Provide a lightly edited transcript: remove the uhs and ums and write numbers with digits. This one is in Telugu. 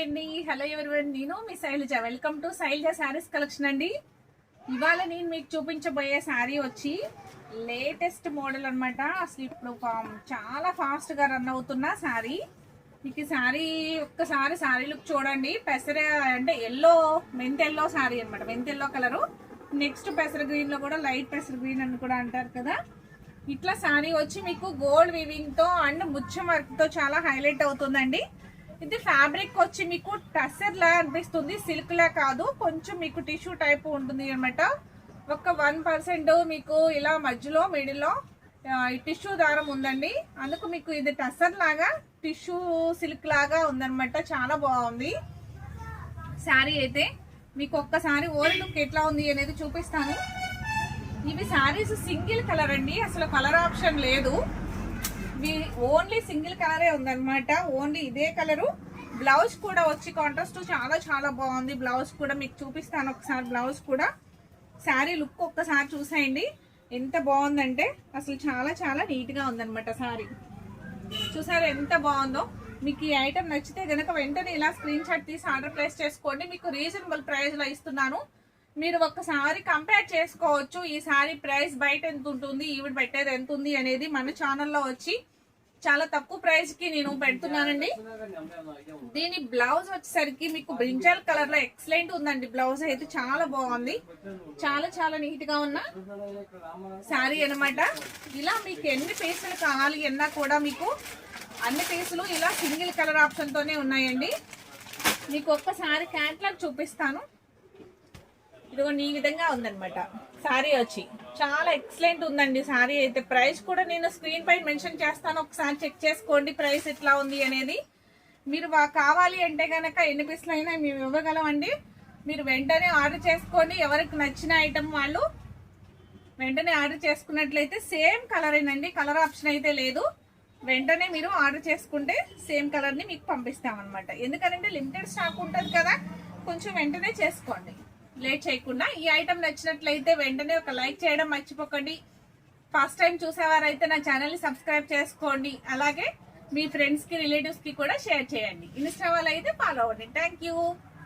అండి హలో ఎవరివన్ నేను మీ Shailaja welcome to Shailaja sarees collection అండి. ఇవాళ నేను మీకు చూపించబోయే శారీ వచ్చి లేటెస్ట్ మోడల్ అనమాట. అసలు ఇప్పుడు చాలా ఫాస్ట్గా రన్ అవుతున్న శారీ. మీకు ఈ శారీ ఒక్కసారి శారీ లుక్ చూడండి. పెసర అంటే ఎల్లో మెంత్ ఎల్లో శారీ అనమాట, మెంత్ ఎల్లో కలరు. నెక్స్ట్ పెసర గ్రీన్లో కూడా లైట్ పెసర గ్రీన్ అని కూడా అంటారు కదా. ఇట్లా శారీ వచ్చి మీకు గోల్డ్ వీవింగ్తో అండ్ ముత్యం వర్క్తో చాలా హైలైట్ అవుతుందండి. ఇది ఫ్యాబ్రిక్ వచ్చి మీకు టస్సర్ లా అనిపిస్తుంది, సిల్క్ లా కాదు, కొంచెం మీకు టిష్యూ టైప్ ఉంటుంది అనమాట. ఒక 1% మీకు ఇలా మధ్యలో మిడిల్లో టిష్యూ దారం ఉందండి. అందుకు మీకు ఇది టస్సర్ లాగా టిష్యూ సిల్క్ లాగా ఉందనమాట. చాలా బాగుంది శారీ అయితే. మీకు ఒక్కసారి ఓల్డ్ లుక్ ఎట్లా ఉంది అనేది చూపిస్తాను. ఇవి శారీస్ సింగిల్ కలర్ అండి, అసలు కలర్ ఆప్షన్ లేదు. ఓన్లీ సింగిల్ కలరే ఉందన్నమాట, ఓన్లీ ఇదే కలరు. బ్లౌజ్ కూడా వచ్చి కాంట్రాస్ట్ చాలా చాలా బాగుంది. బ్లౌజ్ కూడా మీకు చూపిస్తాను ఒకసారి. బ్లౌజ్ కూడా శారీ లుక్ ఒక్కసారి చూసేయండి ఎంత బాగుందంటే, అసలు చాలా చాలా నీట్గా ఉందన్నమాట శారీ. చూసారు ఎంత బాగుందో. మీకు ఈ ఐటమ్ నచ్చితే కనుక వెంటనే ఇలా స్క్రీన్ షాట్ తీసి ఆర్డర్ ప్లేస్ చేసుకోండి. మీకు రీజనబుల్ ప్రైస్లో ఇస్తున్నాను. మీరు ఒక్కసారి కంపేర్ చేసుకోవచ్చు ఈ శారీ ప్రైస్ బయట ఎంత ఉంటుంది, ఈవిడ పెట్టేది ఎంత ఉంది అనేది. మన ఛానల్లో వచ్చి చాలా తక్కువ ప్రైస్ కి నేను పెడుతున్నానండి. దీని బ్లౌజ్ వచ్చేసరికి మీకు బ్రింజల్ కలర్ లో ఎక్సలెంట్ ఉందండి. బ్లౌజ్ అయితే చాలా బాగుంది, చాలా చాలా నీట్ గా ఉన్న శారీ అనమాట. ఇలా మీకు ఎన్ని పీసులు కావాలి అన్నా కూడా మీకు అన్ని పీసులు ఇలా సింగిల్ కలర్ ఆప్షన్ తోనే ఉన్నాయండి. మీకు ఒక్కసారి క్యాట్లాగ్ చూపిస్తాను. ఇదిగో ఈ విధంగా ఉందన్నమాట శారీ వచ్చి. చాలా ఎక్సలెంట్ ఉందండి శారీ అయితే. ప్రైస్ కూడా నేను స్క్రీన్ పైన మెన్షన్ చేస్తాను, ఒకసారి చెక్ చేసుకోండి ప్రైస్ ఎట్లా ఉంది అనేది. మీరు కావాలి అంటే కనుక ఎన్ని పీసులు అయినా మేము ఇవ్వగలమండి. మీరు వెంటనే ఆర్డర్ చేసుకోండి. ఎవరికి నచ్చిన ఐటమ్ వాళ్ళు వెంటనే ఆర్డర్ చేసుకున్నట్లయితే సేమ్ కలరేనండి, కలర్ ఆప్షన్ అయితే లేదు. వెంటనే మీరు ఆర్డర్ చేసుకుంటే సేమ్ కలర్ని మీకు పంపిస్తామన్నమాట. ఎందుకంటే లిమిటెడ్ స్టాక్ ఉంటుంది కదా, కొంచెం వెంటనే చేసుకోండి లేట్ చేయకుండా. ఈ ఐటమ్ నచ్చినట్లయితే వెంటనే ఒక లైక్ చేయడం మర్చిపోకండి. ఫస్ట్ టైం చూసేవారైతే నా ఛానల్ని సబ్స్క్రైబ్ చేసుకోండి. అలాగే మీ ఫ్రెండ్స్కి రిలేటివ్స్కి కూడా షేర్ చేయండి. ఇన్స్టా వాళ్ళు అయితే ఫాలో అవ్వండి. Thank you.